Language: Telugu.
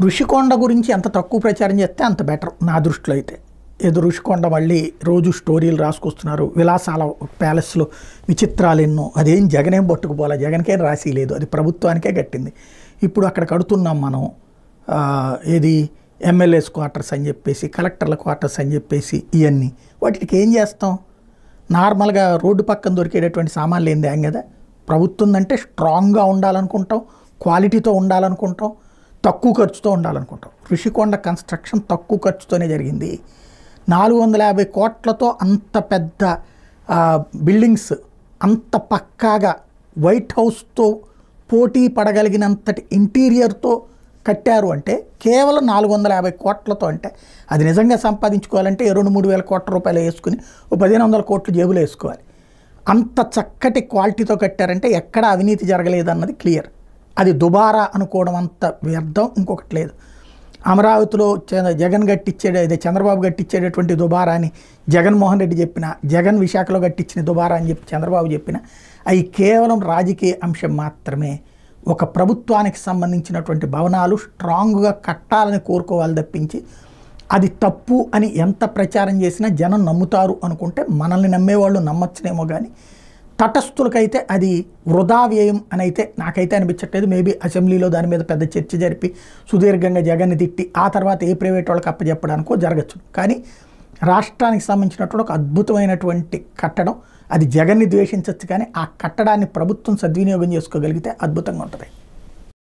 ఋషికొండ గురించి ఎంత తక్కువ ప్రచారం చేస్తే అంత బెటర్ నా దృష్టిలో అయితే. ఏదో ఋషికొండ మళ్ళీ రోజు స్టోరీలు రాసుకొస్తున్నారు, విలాసాల ప్యాలెస్లో విచిత్రాలు ఎన్నో, అదేం జగనేం పట్టుకుపోలే, జగన్కేం రాసి లేదు, అది ప్రభుత్వానికే కట్టింది. ఇప్పుడు అక్కడ కడుతున్నాం మనం ఏది ఎమ్మెల్యేస్ క్వార్టర్స్ అని చెప్పేసి, కలెక్టర్ల క్వార్టర్స్ అని చెప్పేసి, ఇవన్నీ వాటికి ఏం చేస్తాం? నార్మల్గా రోడ్డు పక్కన దొరికేటటువంటి సామాన్లు ఏంది ఏం కదా. ప్రభుత్వం అంటే స్ట్రాంగ్గా ఉండాలనుకుంటాం, క్వాలిటీతో ఉండాలనుకుంటాం, తక్కువ ఖర్చుతో ఉండాలనుకుంటాం. ఋషికొండ కన్స్ట్రక్షన్ తక్కువ ఖర్చుతోనే జరిగింది. 450 కోట్లతో అంత పెద్ద బిల్డింగ్స్ అంత పక్కాగా వైట్ హౌస్తో పోటీ పడగలిగినంతటి ఇంటీరియర్తో కట్టారు అంటే కేవలం 450 కోట్లతో. అంటే అది నిజంగా సంపాదించుకోవాలంటే 2-3 వేల కోట్ల రూపాయలు వేసుకుని 1500 కోట్లు జేబులో వేసుకోవాలి. అంత చక్కటి క్వాలిటీతో కట్టారంటే ఎక్కడ అవినీతి జరగలేదన్నది క్లియర్. అది దుబారా అనుకోవడం అంత వ్యర్థం ఇంకొకటి లేదు. అమరావతిలో జగన్ గట్టిచ్చేది, అదే చంద్రబాబు గట్టిచ్చేటటువంటి దుబారా అని జగన్మోహన్ రెడ్డి చెప్పిన, జగన్ విశాఖలో గట్టించిన దుబారా అని చెప్పి చంద్రబాబు చెప్పిన, అవి కేవలం రాజకీయ అంశం మాత్రమే. ఒక ప్రభుత్వానికి సంబంధించినటువంటి భవనాలు స్ట్రాంగ్గా కట్టాలని కోరుకోవాలి తప్పించి అది తప్పు అని ఎంత ప్రచారం చేసినా జనం నమ్ముతారు అనుకుంటే మనల్ని నమ్మేవాళ్ళు నమ్మచ్చునేమో, కానీ తటస్థులకైతే అది వృధా వ్యయం అని అయితే నాకైతే అనిపించట్లేదు. మేబీ అసెంబ్లీలో దాని మీద పెద్ద చర్చ జరిపి సుదీర్ఘంగా జగన్ని తిట్టి ఆ తర్వాత ఏ ప్రైవేట్ వాళ్ళకి అప్పచెప్పడానికో జరగచ్చు. కానీ రాష్ట్రానికి సంబంధించినటువంటి ఒక అద్భుతమైనటువంటి కట్టడం, అది జగన్ని ద్వేషించవచ్చు, కానీ ఆ కట్టడాన్ని ప్రభుత్వం సద్వినియోగం చేసుకోగలిగితే అద్భుతంగా ఉంటుంది.